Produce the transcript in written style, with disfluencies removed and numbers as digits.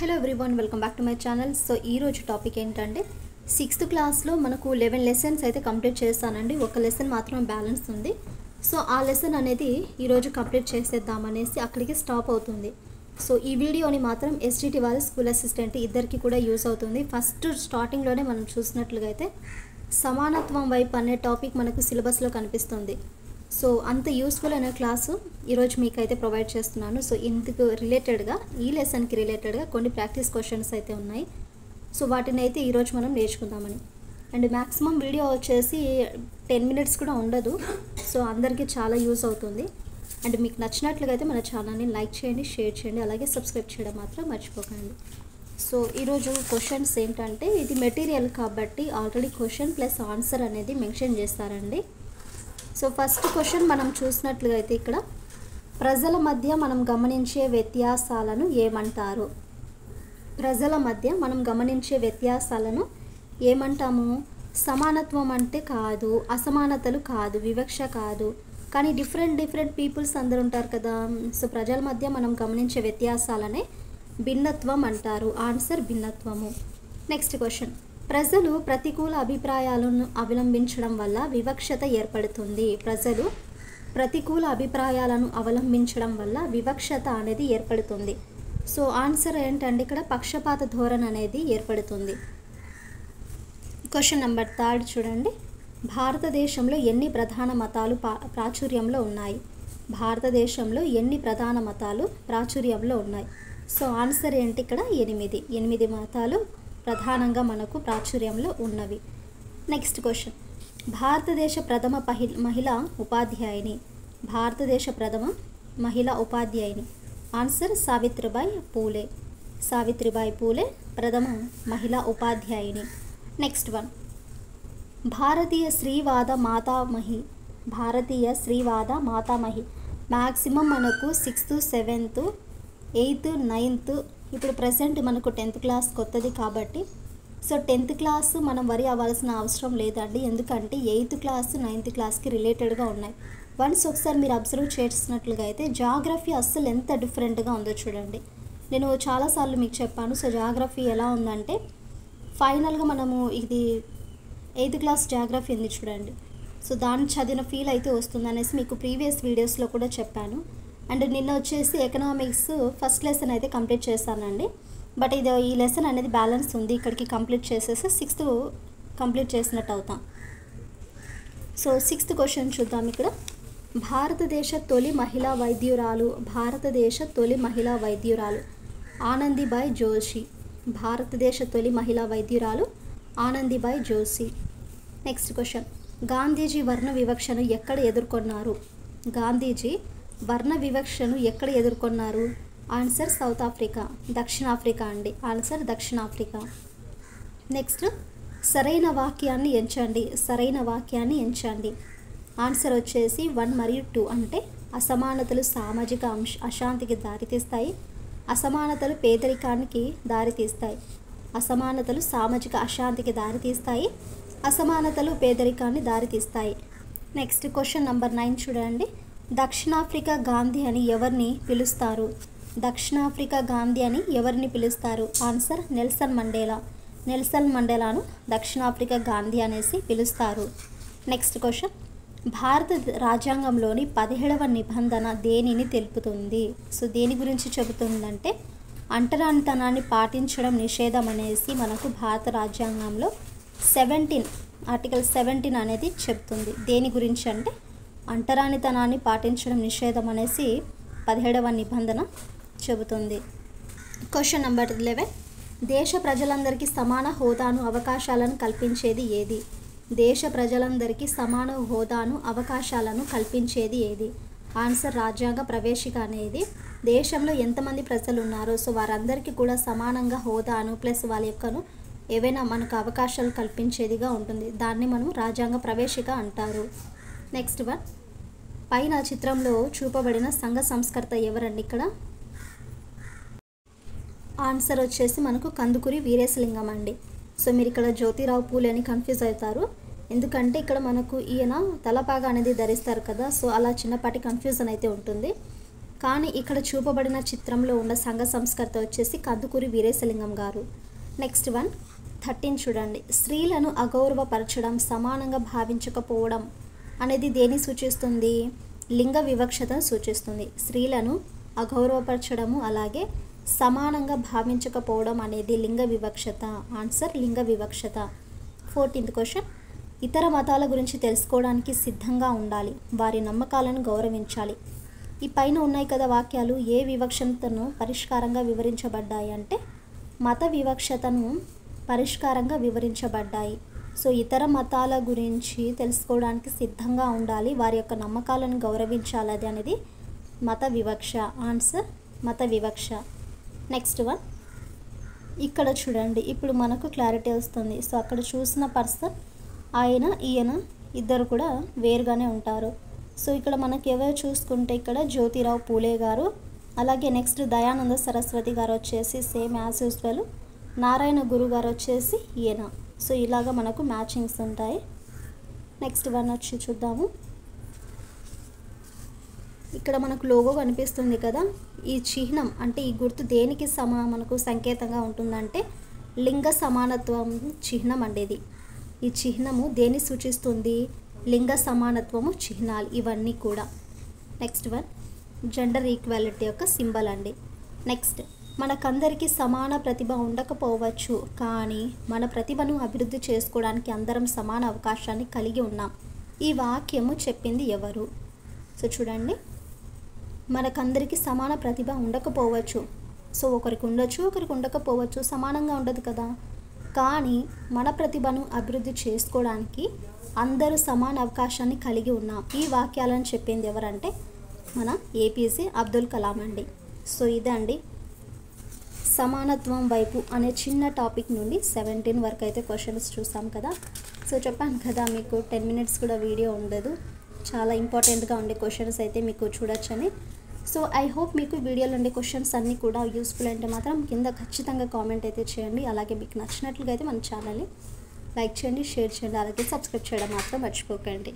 Hello everyone, welcome back to my channel. So ఈరోజు topic ఏంటంటే 6th క్లాస్లో మనకు 11 లెసన్స్ అయితే కంప్లీట్ చేస్తానండి. ఒక లెసన్ మాత్రం బ్యాలెన్స్ ఉంది. సో ఆ లెసన్ అనేది ఈరోజు కంప్లీట్ చేసేద్దామనేసి అక్కడికి స్టాప్ అవుతుంది. సో ఈ వీడియోని మాత్రం ఎస్జిటి వాళ్ళ స్కూల్ అసిస్టెంట్ ఇద్దరికి కూడా యూస్ అవుతుంది. ఫస్ట్ స్టార్టింగ్లోనే మనం చూసినట్లుగా అయితే సమానత్వం వైపు అనే టాపిక్ మనకు సిలబస్లో కనిపిస్తుంది. సో అంత యూస్ఫుల్ అనే క్లాసు ఈరోజు మీకు అయితే ప్రొవైడ్ చేస్తున్నాను. సో ఇందుకు రిలేటెడ్గా ఈ లెసన్కి రిలేటెడ్గా కొన్ని ప్రాక్టీస్ క్వశ్చన్స్ అయితే ఉన్నాయి. సో వాటిని అయితే ఈరోజు మనం నేర్చుకుందామని. అండ్ మ్యాక్సిమం వీడియో వచ్చేసి 10 minutes కూడా ఉండదు. సో అందరికీ చాలా యూస్ అవుతుంది. అండ్ మీకు నచ్చినట్లుగా అయితే మన ఛానల్ని లైక్ చేయండి, షేర్ చేయండి, అలాగే సబ్స్క్రైబ్ చేయడం మాత్రం మర్చిపోకండి. సో ఈరోజు క్వశ్చన్స్ ఏంటంటే ఇది మెటీరియల్ కాబట్టి ఆల్రెడీ క్వశ్చన్ ప్లస్ ఆన్సర్ అనేది మెన్షన్ చేస్తారండి. సో ఫస్ట్ క్వశ్చన్ మనం చూసినట్లుగా అయితే ఇక్కడ ప్రజల మధ్య మనం గమనించే వ్యత్యాసాలను ఏమంటారు? ప్రజల మధ్య మనం గమనించే వ్యత్యాసాలను ఏమంటాము? సమానత్వం అంటే కాదు, అసమానతలు కాదు, వివక్ష కాదు, కానీ డిఫరెంట్ పీపుల్స్ అందరు ఉంటారు కదా. సో ప్రజల మధ్య మనం గమనించే వ్యత్యాసాలనే భిన్నత్వం అంటారు. ఆన్సర్ భిన్నత్వము. నెక్స్ట్ క్వశ్చన్, ప్రజలు ప్రతికూల అభిప్రాయాలను అవలంబించడం వల్ల వివక్షత ఏర్పడుతుంది. ప్రజలు ప్రతికూల అభిప్రాయాలను అవలంబించడం వల్ల వివక్షత అనేది ఏర్పడుతుంది. సో ఆన్సర్ ఏంటంటే ఇక్కడ పక్షపాత ధోరణి అనేది ఏర్పడుతుంది. క్వశ్చన్ నెంబర్ 3 చూడండి. భారతదేశంలో ఎన్ని ప్రధాన మతాలు ప్రాచుర్యంలో ఉన్నాయి? భారతదేశంలో ఎన్ని ప్రధాన మతాలు ప్రాచుర్యంలో ఉన్నాయి? సో ఆన్సర్ ఏంటి ఇక్కడ 8 మతాలు ప్రధానంగా మనకు ప్రాచుర్యంలో ఉన్నవి. నెక్స్ట్ క్వశ్చన్, భారతదేశ ప్రథమ మహిళా ఉపాధ్యాయుని. భారతదేశ ప్రథమ మహిళా ఉపాధ్యాయుని. ఆన్సర్ సావిత్రిబాయి పూలే. సావిత్రిబాయి పూలే ప్రథమ మహిళా ఉపాధ్యాయుని. నెక్స్ట్ వన్, భారతీయ శ్రీవాద మాతామహి. భారతీయ శ్రీవాద మాతామహి మ్యాక్సిమం మనకు 6th, 7th, 8th, 9th, ఇప్పుడు ప్రజెంట్ మనకు 10th క్లాస్ కొత్తది కాబట్టి సో 10th క్లాస్ మనం వరి అవ్వాల్సిన అవసరం లేదండి. ఎందుకంటే 8th క్లాస్ 9th క్లాస్కి రిలేటెడ్గా ఉన్నాయి. వన్స్ ఒకసారి మీరు అబ్జర్వ్ చేసినట్లుగా అయితే జాగ్రఫీ అస్సలు ఎంత డిఫరెంట్గా ఉందో చూడండి. నేను చాలాసార్లు మీకు చెప్పాను. సో జాగ్రఫీ ఎలా ఉందంటే ఫైనల్గా మనము ఇది 8th క్లాస్ జాగ్రఫీ ఉంది చూడండి. సో దాన్ని చదివిన ఫీల్ అయితే వస్తుంది అనేసి మీకు ప్రీవియస్ వీడియోస్లో కూడా చెప్పాను. అండ్ నిన్న వచ్చేసి ఎకనామిక్స్ ఫస్ట్ లెసన్ అయితే కంప్లీట్ చేశానండి. బట్ ఇది ఈ లెసన్ అనేది బ్యాలెన్స్ ఉంది. ఇక్కడికి కంప్లీట్ చేసేసి 6th కంప్లీట్ చేసినట్టు అవుతాం. సో 6th క్వశ్చన్ చూద్దాం. ఇక్కడ భారతదేశ తొలి మహిళా వైద్యురాలు. భారతదేశ తొలి మహిళా వైద్యురాలు ఆనందీబాయి జోషి. భారతదేశ తొలి మహిళా వైద్యురాలు ఆనందీబాయి జోషి. నెక్స్ట్ క్వశ్చన్, గాంధీజీ వర్ణ వివక్షను ఎక్కడ ఎదుర్కొన్నారు? గాంధీజీ వర్ణ వివక్షను ఎక్కడ ఎదుర్కొన్నారు? ఆన్సర్ సౌత్ ఆఫ్రికా, దక్షిణాఫ్రికా అండి. ఆన్సర్ దక్షిణాఫ్రికా. నెక్స్ట్, సరైన వాక్యాన్ని ఎంచండి. సరైన వాక్యాన్ని ఎంచండి. ఆన్సర్ వచ్చేసి 1 మరియు 2. అంటే అసమానతలు సామాజిక అశాంతికి దారితీస్తాయి. అసమానతలు పేదరికానికి దారితీస్తాయి. అసమానతలు సామాజిక అశాంతికి దారితీస్తాయి. అసమానతలు పేదరికాన్ని దారితీస్తాయి. నెక్స్ట్ క్వశ్చన్ నెంబర్ 9 చూడండి. దక్షిణాఫ్రికా గాంధీ అని ఎవరిని పిలుస్తారు? దక్షిణాఫ్రికా గాంధీ అని ఎవరిని పిలుస్తారు? Answer Nelson Mandela. నెల్సన్ మండేలాను దక్షిణాఫ్రికా గాంధీ అనేసి పిలుస్తారు. నెక్స్ట్ క్వశ్చన్, భారత రాజ్యాంగంలోని 17వ నిబంధన దేనిని తెలుపుతుంది? సో దేని గురించి చెబుతుందంటే అంటరానితనాన్ని పాటించడం నిషేధం అనేసి మనకు భారత రాజ్యాంగంలో ఆర్టికల్ 17 అనేది చెప్తుంది. దేని గురించి అంటే అంటరానితనాన్ని పాటించడం నిషేధం అనేసి 17వ నిబంధన చెబుతుంది. క్వశ్చన్ నెంబర్ 11, దేశ ప్రజలందరికీ సమాన హోదాను అవకాశాలను కల్పించేది ఏది? దేశ ప్రజలందరికీ సమాన హోదాను అవకాశాలను కల్పించేది ఏది? ఆన్సర్ రాజ్యాంగ ప్రవేశిక అనేది దేశంలో ఎంతమంది ప్రజలు ఉన్నారో సో వారందరికీ కూడా సమానంగా హోదాను ప్లస్ వాళ్ళ యొక్కను ఏవైనా మనకు అవకాశాలు కల్పించేదిగా ఉంటుంది. దాన్ని మనం రాజ్యాంగ ప్రవేశిక అంటారు. నెక్స్ట్ వన్, పైన చిత్రంలో చూపబడిన సంఘ సంస్కర్త ఎవరండి? ఇక్కడ ఆన్సర్ వచ్చేసి మనకు కందుకూరి వీరేశలింగం అండి. సో మీరు ఇక్కడ జ్యోతిరావు పూలే అని కన్ఫ్యూజ్ అవుతారు. ఎందుకంటే ఇక్కడ మనకు ఈయన తలపాగా అనేది ధరిస్తారు కదా. సో అలా చిన్నపాటి కన్ఫ్యూజన్ అయితే ఉంటుంది. కానీ ఇక్కడ చూపబడిన చిత్రంలో ఉన్న సంఘ సంస్కర్త వచ్చేసి కందుకూరి వీరేశలింగం గారు. నెక్స్ట్ వన్ 13 చూడండి. స్త్రీలను అగౌరవపరచడం, సమానంగా భావించకపోవడం అనేది దేన్ని సూచిస్తుంది? లింగ వివక్షతను సూచిస్తుంది. స్త్రీలను అగౌరవపరచడము అలాగే సమానంగా భావించకపోవడం అనేది లింగ వివక్షత. ఆన్సర్ లింగ వివక్షత. 14th question. ఇతర మతాల గురించి తెలుసుకోవడానికి సిద్ధంగా ఉండాలి, వారి నమ్మకాలను గౌరవించాలి. ఈ పైన ఉన్నాయి కదా వాక్యాలు, ఏ వివక్షతను పరిష్కారంగా వివరించబడ్డాయి అంటే మత వివక్షతను పరిష్కారంగా వివరించబడ్డాయి. సో ఇతర మతాల గురించి తెలుసుకోవడానికి సిద్ధంగా ఉండాలి, వారి యొక్క నమ్మకాలను గౌరవించాలి అనేది మత వివక్ష. ఆన్సర్ మత వివక్ష. నెక్స్ట్ వన్ ఇక్కడ చూడండి, ఇప్పుడు మనకు క్లారిటీ వస్తుంది. సో అక్కడ చూసిన పర్సన్ ఆయన ఈయన ఇద్దరు కూడా వేరుగానే ఉంటారు. సో ఇక్కడ మనకి ఎవరు చూసుకుంటే ఇక్కడ జ్యోతిరావు పూలే గారు, అలాగే నెక్స్ట్ దయానంద సరస్వతి గారు వచ్చేసి సేమ్ యాజ్ యూజువల్, నారాయణ గురు గారు వచ్చేసి ఈయన. సో ఇలాగా మనకు మ్యాచింగ్స్ ఉంటాయి. నెక్స్ట్ వన్ వచ్చి చూద్దాము. ఇక్కడ మనకు లోగో కనిపిస్తుంది కదా, ఈ చిహ్నం అంటే ఈ గుర్తు దేనికి మనకు సంకేతంగా ఉంటుందంటే లింగ సమానత్వం చిహ్నం అండేది. ఈ చిహ్నము దేన్ని సూచిస్తుంది? లింగ సమానత్వము చిహ్నాలు ఇవన్నీ కూడా. నెక్స్ట్ వన్ జెండర్ ఈక్వాలిటీ యొక్క సింబల్ అండి. నెక్స్ట్ మనకందరికీ సమాన ప్రతిభ ఉండకపోవచ్చు, కానీ మన ప్రతిభను అభివృద్ధి చేసుకోవడానికి అందరం సమాన అవకాశాన్ని కలిగి ఉన్నాం. ఈ వాక్యము చెప్పింది ఎవరు? సో చూడండి, మనకందరికీ సమాన ప్రతిభ ఉండకపోవచ్చు. సో ఒకరికి ఉండొచ్చు, ఒకరికి ఉండకపోవచ్చు, సమానంగా ఉండదు కదా. కానీ మన ప్రతిభను అభివృద్ధి చేసుకోవడానికి అందరూ సమాన అవకాశాన్ని కలిగి ఉన్నాం. ఈ వాక్యాలను చెప్పింది ఎవరంటే మన ఏపీజే అబ్దుల్ కలాం అండి. సో ఇదండి సమానత్వం వైపు అనే చిన్న టాపిక్ నుండి 17 వరకు అయితే క్వశ్చన్స్ చూసాం కదా. సో చెప్పాను కదా మీకు 10 minutes కూడా వీడియో ఉండదు, చాలా ఇంపార్టెంట్గా ఉండే క్వశ్చన్స్ అయితే మీకు చూడొచ్చని. సో ఐ హోప్ మీకు వీడియోలో ఉండే క్వశ్చన్స్ అన్నీ కూడా యూస్ఫుల్ అంటే మాత్రం కింద ఖచ్చితంగా కామెంట్ అయితే చేయండి. అలాగే మీకు నచ్చినట్లుగా అయితే మన ఛానల్ని లైక్ చేయండి, షేర్ చేయండి, అలాగే సబ్స్క్రైబ్ చేయడం మాత్రం మర్చిపోకండి.